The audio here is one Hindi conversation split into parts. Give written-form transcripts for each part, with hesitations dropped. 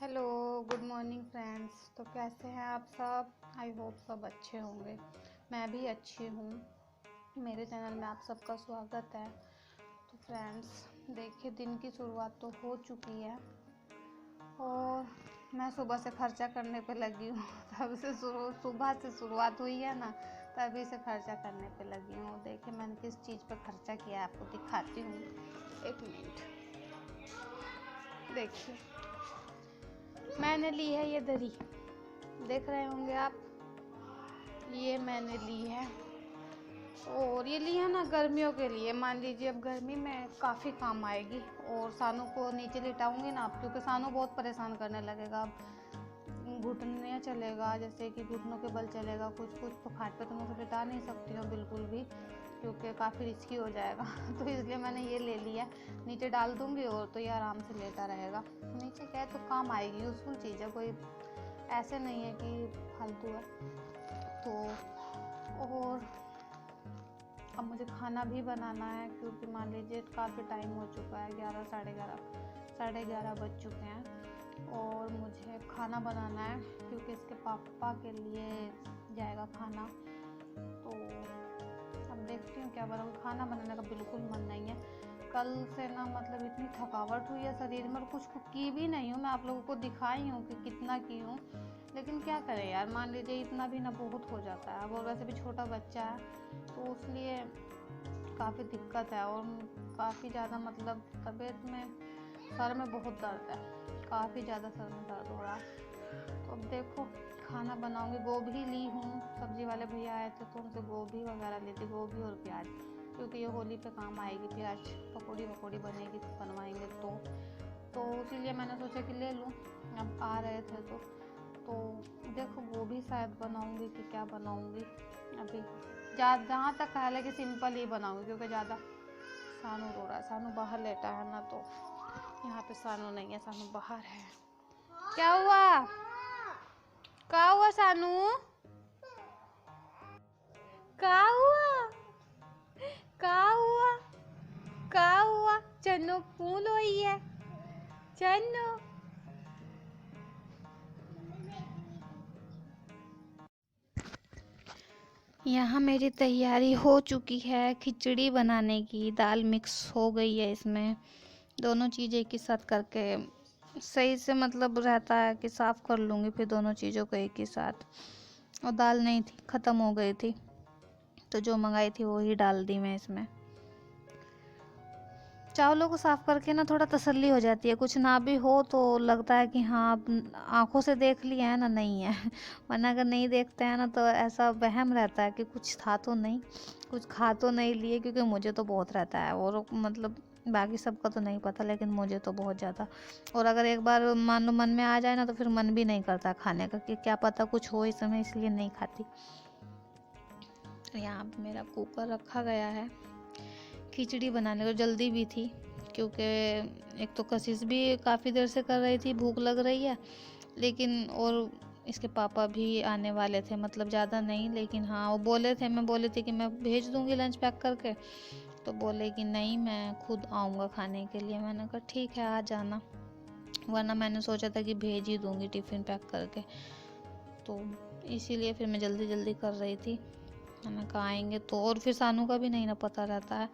Hello, good morning friends. तो कैसे हैं आप सब? आई होप सब अच्छे होंगे। मैं भी अच्छी हूँ। मेरे चैनल में आप सबका स्वागत है। तो फ्रेंड्स देखिए, दिन की शुरुआत तो हो चुकी है और मैं सुबह से खर्चा करने पे लगी हूँ। तब से सुबह से शुरुआत हुई है ना, तभी से खर्चा करने पे लगी हूँ। देखिए मैंने किस चीज़ पे खर्चा किया है, आपको दिखाती हूँ। एक मिनट। देखिए मैंने ली है ये दरी, देख रहे होंगे आप। ये मैंने ली है और ये ली है ना गर्मियों के लिए। मान लीजिए अब गर्मी में काफ़ी काम आएगी। और सानू को नीचे लिटाऊंगी ना अब, क्योंकि सानू बहुत परेशान करने लगेगा। अब घुटने चलेगा, जैसे कि घुटनों के बल चलेगा। कुछ कुछ तो खाट पे तो मैं उसे लिटा नहीं सकती हूँ बिल्कुल भी, क्योंकि काफ़ी रिस्की हो जाएगा। तो इसलिए मैंने ये ले लिया। नीचे डाल दूँगी और तो ये आराम से लेटा रहेगा। नीचे क्या है, तो काम आएगी, यूज़फुल चीज़ है, कोई ऐसे नहीं है कि फालतू है। तो और अब मुझे खाना भी बनाना है, क्योंकि मान लीजिए काफ़ी टाइम हो चुका है, 11 साढ़े ग्यारह बज चुके हैं। और मुझे खाना बनाना है, क्योंकि इसके पापा के लिए जाएगा खाना। तो अब देखती हूँ क्या बनाऊँ। खाना बनाने का बिल्कुल मन नहीं है। कल से ना मतलब इतनी थकावट हुई है शरीर में, और कुछ की भी नहीं हूँ। मैं आप लोगों को दिखाई हूँ कि कितना की हूँ, लेकिन क्या करें यार। मान लीजिए इतना भी ना बहुत हो जाता है। अब और वैसे भी छोटा बच्चा है, तो उसलिए काफ़ी दिक्कत है। और काफ़ी ज़्यादा मतलब तबीयत में, सर में बहुत दर्द है, काफ़ी ज़्यादा सर में दर्द हो रहा है। तो अब देखो खाना बनाऊंगी। गोभी ली हूँ, सब्जी वाले भैया आए थे तो उनसे गोभी वगैरह ली थी, गोभी और प्याज, क्योंकि ये होली पे काम आएगी। प्याज पकौड़ी वकौड़ी बनेगी, बनवाएंगे तो इसीलिए मैंने सोचा कि ले लूँ। अब आ रहे थे तो देखो गोभी शायद बनाऊंगी कि क्या बनाऊंगी। अभी जहाँ तक ख्याल है कि सिंपल ही बनाऊंगी, क्योंकि ज़्यादा सानू रो रहा है। सानू बाहर लेटा है ना, तो यहाँ पे सानू नहीं है, सानू बाहर है। क्या हुआ? क्या हुआ सानू? क्या हुआ? क्या हुआ? क्या हुआ? चन्नो फूल हुई है। चन्नो यहाँ मेरी तैयारी हो चुकी है खिचड़ी बनाने की। दाल मिक्स हो गई है, इसमें दोनों चीज़ एक ही साथ करके सही से मतलब रहता है कि साफ़ कर लूँगी फिर दोनों चीज़ों को एक ही साथ। और दाल नहीं थी, ख़त्म हो गई थी, तो जो मंगाई थी वही डाल दी मैं इसमें। चावलों को साफ़ करके ना थोड़ा तसल्ली हो जाती है। कुछ ना भी हो तो लगता है कि हाँ अब आँखों से देख लिया है ना, नहीं है। वरना अगर नहीं देखते हैं ना, तो ऐसा वहम रहता है कि कुछ था तो नहीं, कुछ खा तो नहीं लिए, क्योंकि मुझे तो बहुत रहता है। और मतलब बाकी सबका तो नहीं पता, लेकिन मुझे तो बहुत ज़्यादा। और अगर एक बार मान लो मन में आ जाए ना, तो फिर मन भी नहीं करता खाने का, कि क्या पता कुछ हो इस समय, इसलिए नहीं खाती। यहाँ पे मेरा कुकर रखा गया है। खिचड़ी बनाने को जल्दी भी थी, क्योंकि एक तो कशिश भी काफ़ी देर से कर रही थी, भूख लग रही है। लेकिन और इसके पापा भी आने वाले थे, मतलब ज़्यादा नहीं, लेकिन हाँ वो बोले थे, मैं बोली थी कि मैं भेज दूँगी लंच पैक करके, तो बोले कि नहीं मैं खुद आऊँगा खाने के लिए। मैंने कहा ठीक है आ जाना, वरना मैंने सोचा था कि भेज ही दूँगी टिफ़िन पैक करके। तो इसीलिए फिर मैं जल्दी जल्दी कर रही थी। मैंने कहा आएंगे तो। और फिर सानू का भी नहीं ना पता रहता है,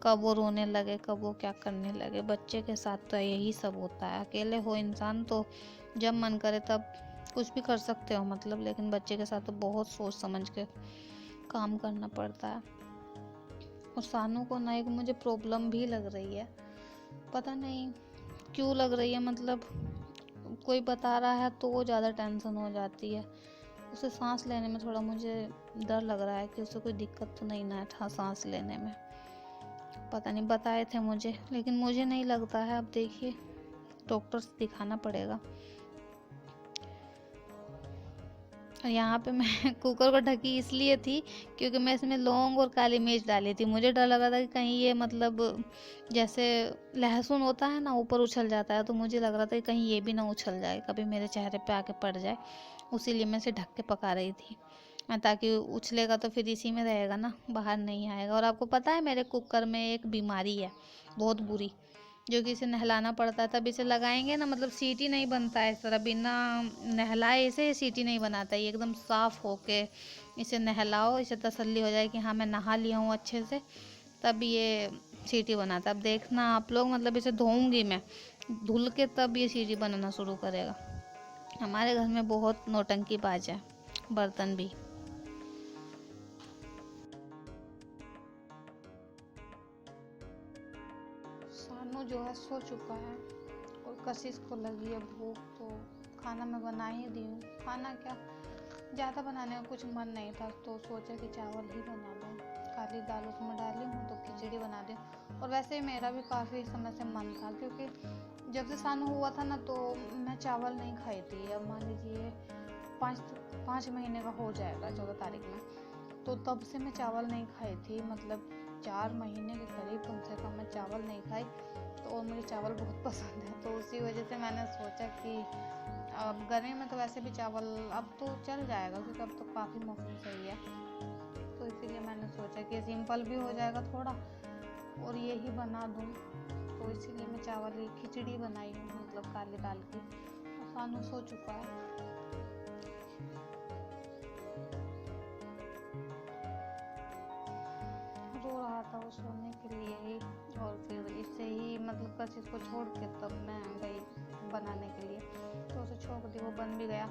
कब वो रोने लगे, कब वो क्या करने लगे। बच्चे के साथ तो यही सब होता है। अकेले हो इंसान तो जब मन करे तब कुछ भी कर सकते हो मतलब, लेकिन बच्चे के साथ तो बहुत सोच समझ के काम करना पड़ता है। और सानू को ना एक मुझे प्रॉब्लम भी लग रही है, पता नहीं क्यों लग रही है। मतलब कोई बता रहा है तो वो ज़्यादा टेंशन हो जाती है। उसे सांस लेने में थोड़ा मुझे डर लग रहा है कि उसे कोई दिक्कत तो नहीं ना था सांस लेने में। पता नहीं, बताए थे मुझे, लेकिन मुझे नहीं लगता है। अब देखिए डॉक्टर से दिखाना पड़ेगा। और यहाँ पे मैं कुकर को ढकी इसलिए थी क्योंकि मैं इसमें लौंग और काली मिर्च डाली थी। मुझे डर लग रहा था कि कहीं ये मतलब जैसे लहसुन होता है ना ऊपर उछल जाता है, तो मुझे लग रहा था कि कहीं ये भी ना उछल जाए, कभी मेरे चेहरे पे आके पड़ जाए। उसीलिए मैं इसे ढक के पका रही थी, ताकि उछलेगा तो फिर इसी में रहेगा ना, बाहर नहीं आएगा। और आपको पता है मेरे कुकर में एक बीमारी है बहुत बुरी, जो कि इसे नहलाना पड़ता है, तब इसे लगाएंगे ना, मतलब सीटी नहीं बनता है इस तरह, बिना नहलाए इसे सीटी नहीं बनाता है। ये एकदम साफ़ होके इसे नहलाओ, इसे तसल्ली हो जाए कि हाँ मैं नहा लिया हूँ अच्छे से, तब ये सीटी बनाता है। अब देखना आप लोग, मतलब इसे धोऊंगी मैं, धुल के तब ये सीटी बनाना शुरू करेगा। हमारे घर में बहुत नौटंकीबाज है बर्तन भी। सानू जो है सो चुका है और कशिश को लगी है भूख, तो खाना मैं बना ही दी हूँ। खाना क्या, ज़्यादा बनाने का कुछ मन नहीं था, तो सोचा कि चावल ही बना दूँ। काली दाल उसमें डाली हूँ तो खिचड़ी बना दी। और वैसे ही मेरा भी काफ़ी समय से मन था, क्योंकि जब से सानू हुआ था ना, तो मैं चावल नहीं खाई थी। अब मान लीजिए 5 महीने का हो जाएगा 14 तारीख में, तो तब से मैं चावल नहीं खाई थी, मतलब 4 महीने के करीब कम से कम मैं चावल नहीं खाई। तो और मुझे चावल बहुत पसंद है, तो उसी वजह से मैंने सोचा कि अब गर्मी में तो वैसे भी चावल अब तो चल जाएगा, क्योंकि अब तो काफ़ी मौसम सही है, तो इसीलिए मैंने सोचा कि सिंपल भी हो जाएगा थोड़ा और यही बना दूँ। तो इसीलिए मैं चावल की खिचड़ी बनाई हूँ, मतलब काली दाल की। तो सानू सो चुका है। रो रहा था वो सोने के लिए ही, और फिर इससे ही मतलब कशिश को छोड़ के तब मैं गई बनाने के लिए, तो उसे छोड़ दी, वो बन भी गया।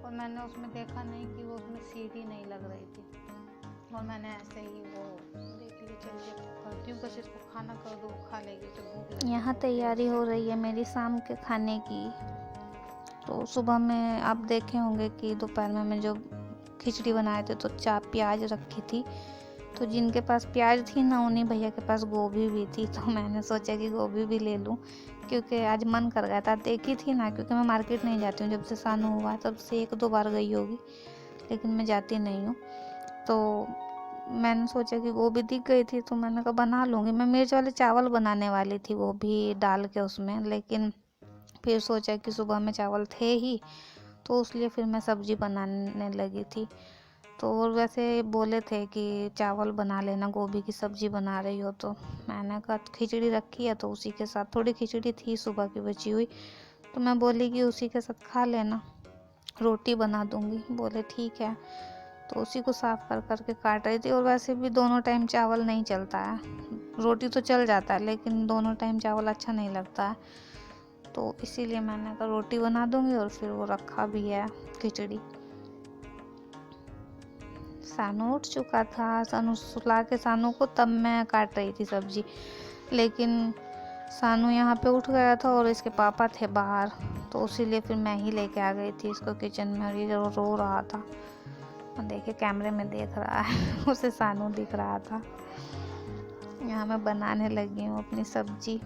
और मैंने उसमें देखा नहीं कि वो उसमें सीटी नहीं लग रही थी, और मैंने ऐसे ही वो देख ली, चलिए करती हूँ कशिश को खाना कर दो, खा लेगी, उसे भूख लगी। यहाँ तैयारी हो रही है मेरी शाम के खाने की। तो सुबह में आप देखे होंगे कि दोपहर में मैं जो खिचड़ी बनाए थे तो प्याज रखी थी, तो जिनके पास प्याज थी ना, उन्हीं भैया के पास गोभी भी थी, तो मैंने सोचा कि गोभी भी ले लूँ, क्योंकि आज मन कर गया था। देखी थी ना, क्योंकि मैं मार्केट नहीं जाती हूँ, जब से सानू हुआ तब से 1-2 बार गई होगी, लेकिन मैं जाती नहीं हूँ। तो मैंने सोचा कि गोभी दिख गई थी, तो मैंने कहा बना लूँगी। मैं मिर्च वाले चावल बनाने वाली थी, वो भी डाल के उसमें, लेकिन फिर सोचा कि सुबह में चावल थे ही, तो इसलिए फिर मैं सब्ज़ी बनाने लगी थी। तो और वैसे बोले थे कि चावल बना लेना, गोभी की सब्ज़ी बना रही हो, तो मैंने कहा खिचड़ी रखी है, तो उसी के साथ थोड़ी खिचड़ी थी सुबह की बची हुई, तो मैं बोली कि उसी के साथ खा लेना, रोटी बना दूँगी। बोले ठीक है, तो उसी को साफ़ कर करके काट रही थी। और वैसे भी दोनों टाइम चावल नहीं चलता है, रोटी तो चल जाता है, लेकिन दोनों टाइम चावल अच्छा नहीं लगता है, तो इसीलिए मैंने कहा रोटी बना दूँगी। और फिर वो रखा भी है खिचड़ी। सानू उठ चुका था, सानू सुला के सानू को तब मैं काट रही थी सब्जी, लेकिन सानू यहाँ पे उठ गया था और इसके पापा थे बाहर, तो इसीलिए फिर मैं ही लेके आ गई थी इसको किचन में। और ये रो रहा था, देखिए कैमरे में देख रहा है उसे सानू दिख रहा था। यहाँ मैं बनाने लगी हूँ अपनी सब्जी।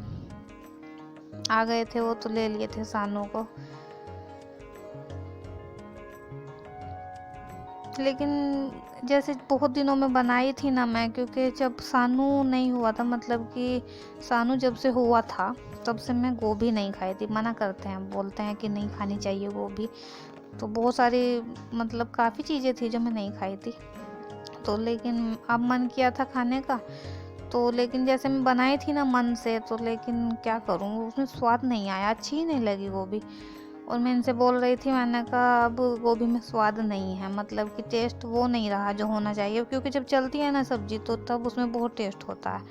आ गए थे वो, तो ले लिए थे सानू को, लेकिन जैसे बहुत दिनों में बनाई थी ना मैं, क्योंकि जब सानू नहीं हुआ था, मतलब कि सानू जब से हुआ था तब से मैं गोभी नहीं खाई थी। मना करते हैं, बोलते हैं कि नहीं खानी चाहिए गोभी, तो बहुत सारी मतलब काफ़ी चीज़ें थी जो मैं नहीं खाई थी, तो लेकिन अब मन किया था खाने का, तो लेकिन जैसे मैं बनाई थी ना मन से, तो लेकिन क्या करूँ, उसमें स्वाद नहीं आया, अच्छी ही नहीं लगी गोभी। और मैं इनसे बोल रही थी, मैंने कहा अब गोभी में स्वाद नहीं है, मतलब कि टेस्ट वो नहीं रहा जो होना चाहिए, क्योंकि जब चलती है ना सब्जी तो तब उसमें बहुत टेस्ट होता है,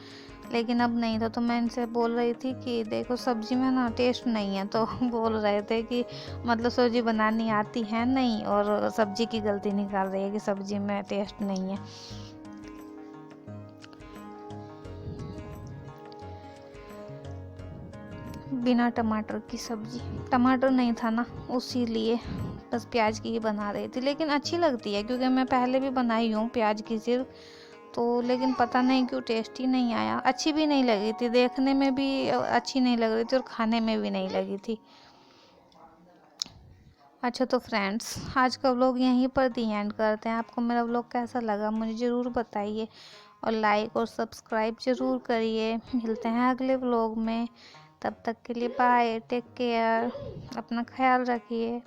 लेकिन अब नहीं था। तो मैं इनसे बोल रही थी कि देखो सब्जी में ना टेस्ट नहीं है, तो बोल रहे थे कि मतलब सब्जी बनानी आती है नहीं, और सब्जी की गलती निकाल रही है कि सब्जी में टेस्ट नहीं है। बिना टमाटर की सब्जी, टमाटर नहीं था ना, उसीलिए बस प्याज की ही बना रही थी, लेकिन अच्छी लगती है, क्योंकि मैं पहले भी बनाई हूँ प्याज की सिर्फ, तो लेकिन पता नहीं क्यों टेस्ट ही नहीं आया, अच्छी भी नहीं लगी थी, देखने में भी अच्छी नहीं लग रही थी और खाने में भी नहीं लगी थी। अच्छा तो फ्रेंड्स, आज का व्लॉग यहीं पर दी एंड करते हैं। आपको मेरा व्लॉग कैसा लगा मुझे ज़रूर बताइए, और लाइक और सब्सक्राइब ज़रूर करिए। मिलते हैं अगले व्लॉग में, तब तक के लिए बाय, टेक केयर, अपना ख्याल रखिए।